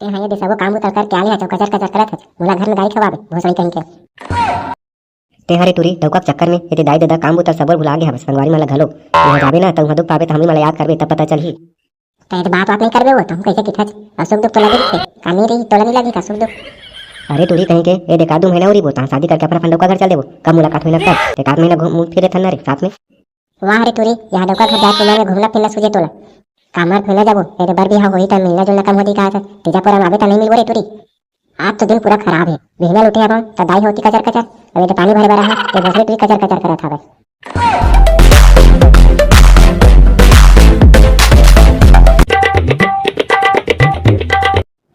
ते हाँ ये देसबो काम उतर कर क्या लिया चौ कचर कचर करत है मोला घर में गाय खवाबे भोसड़ी कहीं के ते हरे टूरी डौका चक्कर में ये दाई ददा काम उतर सबोर भुला गया हवे संगवारी माला घलो यहाँ जाबे ना तब दुख पाबे तो हमी माला याद करबे तब पता चलही। ते बात बात नहीं करबे वो तुम कैसे किठत असुख दुख तो लगे थे कानी रही तोला नहीं लगी का सुख दुख। अरे टूरी कहीं के ये देखा दू महीना उरी बोता शादी करके अपना डौका घर चल देबो कब मुलाकात होई ना तब एक आध महीना घूम फिरे थन रे साथ में। वाह रे टूरी यहाँ डोका घर जाके में घूमना फिरना सूझे तोला कामर फिरना जाबो तेरे बर बिहाव होई त मिलना जुलना कम होती का था तेजा पर आबे त नहीं मिलबो रे टूरी। आज तो दिन पूरा खराब है बिहना उठे अब त दाई होती कचर कचर अबे तो पानी भरे भरा है ते भोसड़ी टूरी कचर कचर करत हवे।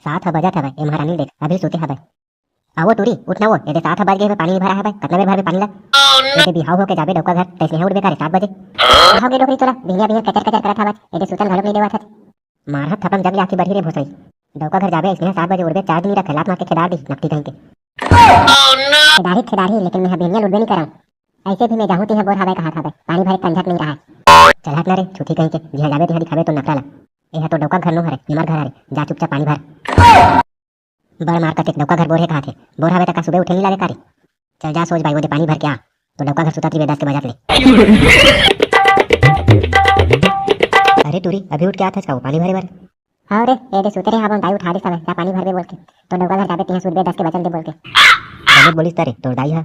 सात बजत हवे ए महारानी देख अभी सोते हवे आवो टूरी उठना वो ये 7 बज गए पानी नहीं भरा है कितना बेर भरबे पानी ला ये बिहाव होके जाबे डौका घर तैसे उठबे करे 7 बजे कहां गे डोकरी तोला बिहिया बिहिया कचर कचर करत हवे ये सुतल घड़प नहीं देवत है मारहा थपन जग जाके बढ़ी रे भोसड़ी डौका घर जाबे इसने 7 बजे उठबे 4 दिन रखे लात मार के खेदार दी नकटी कहीं के खेदारी लेकिन मैं बिहिया उठबे नहीं करा ऐसे भी मैं जाहूं ती बोर हवे कहा था पानी भरे कंझट नहीं रहा चलत ना रे छुटी कहीं के जिहा जाबे तिहा दिखाबे तो नकरा ला यह तो डौका घर नो हरे निमर घर हरे जा चुपचाप पानी भर बड़ मार कते डौका घर बोर है कहा थे बोर हवे तक सुबह उठे नहीं लागे कारे चल जा सोच भाई वो दे पानी भर के आ तो डौका घर सुता 10 के बजात ले। अरे टूरी अभी उठ के आता था पानी भरे भरे हाँ रे ये दे सुते रे हम दाई उठा दी सब जा पानी भरबे बोल के तो डौका घर जाबे तिहा सुबह 10 के बचन दे बोल के बहुत बोलिस तारे तो दाई हा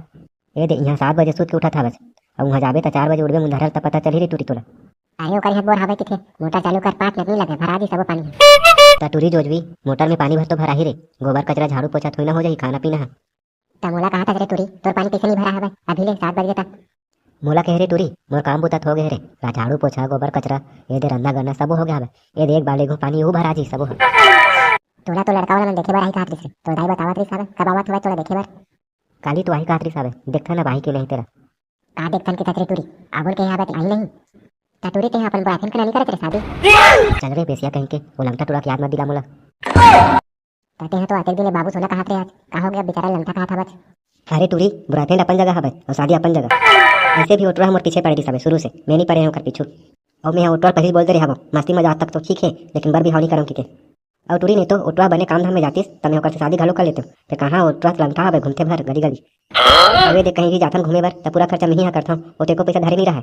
ये दे यहाँ 7 बजे सुत के उठा था बस अब वहाँ जाबे तो 4 बजे उठबे मुंधरल तब पता चली रे टूरी तोला। अरे ओकर बोर हवे किथे मोटर चालू कर 5 मिनट नहीं लगे भरा दी सब पानी ता टूरी जोजवी मोटर में पानी भर तो भरा ही रे गोबर कचरा झाड़ू पोछा थोड़ी ना हो जाही खाना पीना है। त मोला कहा था रे टूरी तोर पानी कैसे नहीं भरा हवे अभी ले 7 बजे तक मोला कह रे टूरी मोर काम बुतात हो गए रे झाड़ू पोछा गोबर कचरा ये दे रंदा गन्ना सब हो गया हवे ये दे एक बाल्टी को पानी वो भरा जी सब हो तोला तो लड़का वाला देखे बार आई कहत रे तो दाई बतावत रे साहब कब आवत हवे तोला देखे बार काली तो आई कहत रे साहब देखता ना भाई के नहीं तेरा का देखतन के तक रे टूरी आबोल के आवे आई नहीं त टूरी ते अपन बॉयफ्रेंड के नहीं करत रे शादी चल रे बेसिया कहीं के वो लंगटा टूरा की याद मत दिला मोला कहते हैं तो आते दिन बाबू सोना कहा थे आज कहा हो गया बेचारा लंगटा कहा था बस। अरे टूरी बॉयफ्रेंड अपन जगह हवे और शादी अपन जगह ऐसे भी ओटरा हमर पीछे पड़े दी सब शुरू से मैं नहीं पड़े हम कर पीछू और मैं ओटरा पहले बोलते रहे हम मस्ती मजाक तक तो ठीक है लेकिन बर भी हानि करम की और टूरी नहीं तो ओटरा बने काम धाम में जातीस तब मैं ओकर से शादी घलो कर लेते फिर कहाँ ओटरा लंगटा हवे घूमते भर गली गली अबे देख कहीं भी जाथन घूमे बर तो पूरा खर्चा मैं ही करता हूँ वो तेको पैसा धरे नहीं रहा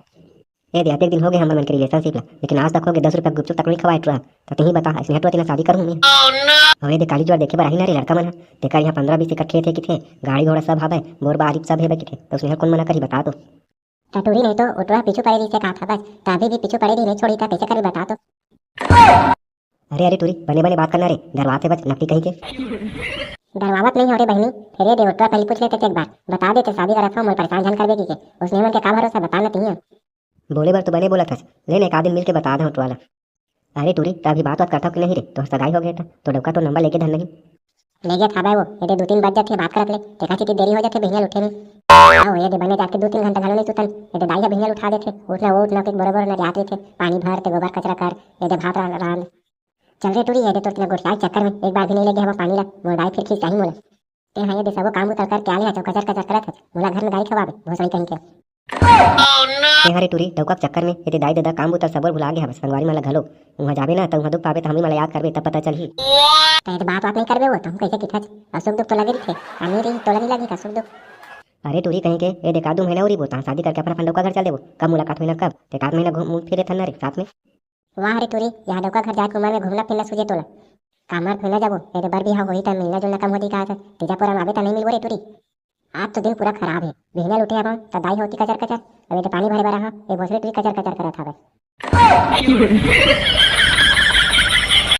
ये दे एक दिन हो गए हम मन के रिलेशनशिप ला लेकिन आज तक हो गए 10 रुपया गुपचुप तक नहीं खवाए ट्रा तो तही बता इसने हटवा तेना शादी करूँ मैं अबे दे काली जोड़ देखे बार ही ना रे लड़का मन देखा यहाँ 15-20 एकड़ खेत है किथे गाड़ी घोड़ा सब हवे बोर बारिश सब है किथे तो उसने कौन मना करी बता दो टटूरी नहीं तो ओटवा पीछू पड़े से कहा था बस तभी भी पीछू पड़े नहीं छोड़ी था कैसे करे बता तो। अरे अरे टूरी बने बने बात करना रे दरवाजे बच नकटी कहीं के डरवावत नहीं हो रे बहनी फिर ये देवता पहले पूछ लेते थे एक बार बता देते शादी का रखा मैं परेशान झन करबे की के उसने मन के का भरोसा बताना नहीं बोले बार तो बने बोला था लेने एक आदमी मिल के बता दे वाला। अरे टूरी तो अभी बात करता कि नहीं रे तो सगाई हो गया था तो डौका तो नंबर लेके धन नहीं ले गया था भाई वो ये 2-3 बज जाते बात करत ले देखा कि देरी हो जाते बिहनिया उठे नहीं आओ ये बने जाके 2-3 घंटा घलो नहीं सुतन ये दाई बिहनिया उठा देते उठना वो उठना के बराबर न जाते थे पानी भर ते गोबर कचरा कर ये दे भात रान चल रे टूरी ये दे तो तेरे गोरसाई चक्कर में एक बार भी नहीं ले गया हम पानी ला मोर दाई फिर खींच चाहिए मोला ते हां ये दे सब काम उतर कर क्या ले कचर कचर करत है मोला घर में गाय खवाबे भोसड़ी कहीं के हरे टूरी डौका चक्कर में ये दाई ददा काम बुता सबोर भुला गया संगवारी माला घलो वहाँ जाबे ना तब दुख पाबे तो हमी माला याद करबे तब पता चलही। ते बात नहीं करबे वो तुम कैसे किठत असुख दुख तो लगे थे कानी रही तोला नहीं लगी का सुख दुख। अरे टूरी कहीं के ये देखा दू महीना उरी बोता शादी करके अपना डौका घर चल देबो कब मुलाकात होई ना कब एक आध महीना घूम फिरे थन रे साथ में। वाह रे टूरी यहाँ डौका घर जाके उमर में घूमना फिरना सूझे तोला कामर फिरना जाबो ये बर बिहाव होई त मिलना जुलना कम होती का था तेजा पर आबे त नहीं मिलबो रे टूरी। आज तो दिन पूरा खराब है बिहना उठे अब त दाई होती कचर कचर अबे तो पानी भरे भरा हां ये भोसड़ी टूरी कचर कचर करत हवे।